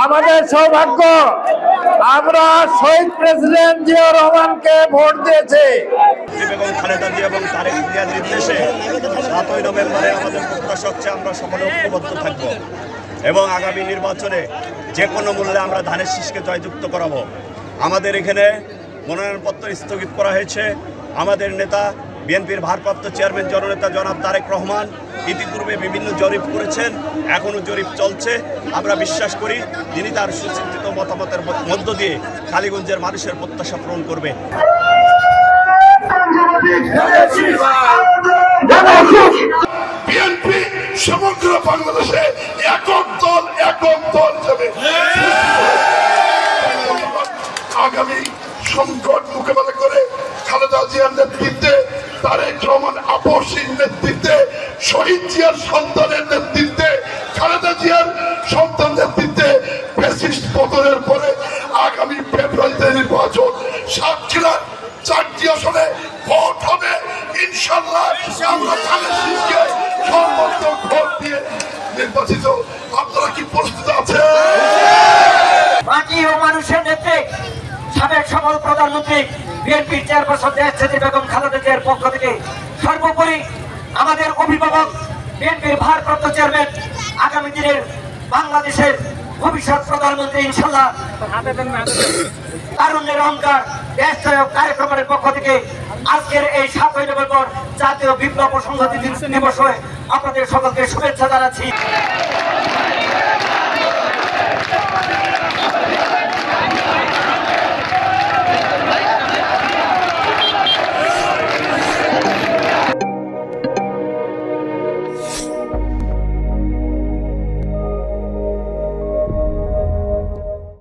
আমাদের সৌভাগ্য, আমরা শহীদ প্রেসিডেন্ট জিয়াউর রহমানকে ভোট দিয়েছি। বেগম খালেদা জিয়া এবং তারেক জিয়ার নির্দেশে 7ই নভেম্বরে আমাদের প্রত্যাশা হচ্ছে আমরা সকলে ঐক্যবদ্ধ থাকব এবং আগামী নির্বাচনে যে কোনো মূল্যে আমরা ধানের শীষকে জয়যুক্ত করাবো। আমাদের এখানে মনোনয়নপত্র স্থগিত করা হয়েছে। আমাদের নেতা বিএনপির ভারপ্রাপ্ত চেয়ারম্যান জননেতা জনাব তারেক রহমান ইতিপূর্বে বিভিন্ন জরিপ করেছেন, এখনও জরিপ চলছে। আমরা বিশ্বাস করি তিনি তার সুচিন্তিত মতামতের মধ্য দিয়ে কালীগঞ্জের মানুষের প্রত্যাশা পূরণ করবেন। বিএনপি সমগ্র বাংলাদেশে একক দল যাবে। আগামী সংকট মোকাবেলা করে খালেদা জিয়ার নেতৃত্বে, তারেক রহমান আপসীর নেতৃত্বে, শহীদ জিয়ার সন্তানের নেতৃত্বে, খালেদা জিয়ার সন্তান নেতৃত্বে ফ্যাসিস্ট পতনের পরে আগামী ফেব্রুয়ারিতে নির্বাচন, সাতক্ষীরার 4টি আসনে ভোট হবে ইনশাআল্লাহ। আমরা ধানের শীষকে সর্বোচ্চ ভোট দিয়ে নির্বাচিত। আপনারা কি প্রস্তুত আছেন? মাটি ও মানুষের নেত্রী সাবেক সফল প্রধানমন্ত্রী বিএনপির চেয়ারপারসন দেশনেত্রী বেগম খালেদা জিয়ার পক্ষ থেকে সর্বোপরি আমাদের অভিভাবক বিএনপির ভারপ্রাপ্ত চেয়ারম্যান, আগামী দিনের বাংলাদেশের ভবিষ্যৎ প্রধানমন্ত্রী ইনশাআল্লাহ তারুণ্যের অহংকার দেশনায়ক তারেক রহমানের পক্ষ থেকে আজকের এই 7ই নভেম্বর জাতীয় বিপ্লব ও সংহতি দিবসে আপনাদের সকলকে শুভেচ্ছা জানাচ্ছি।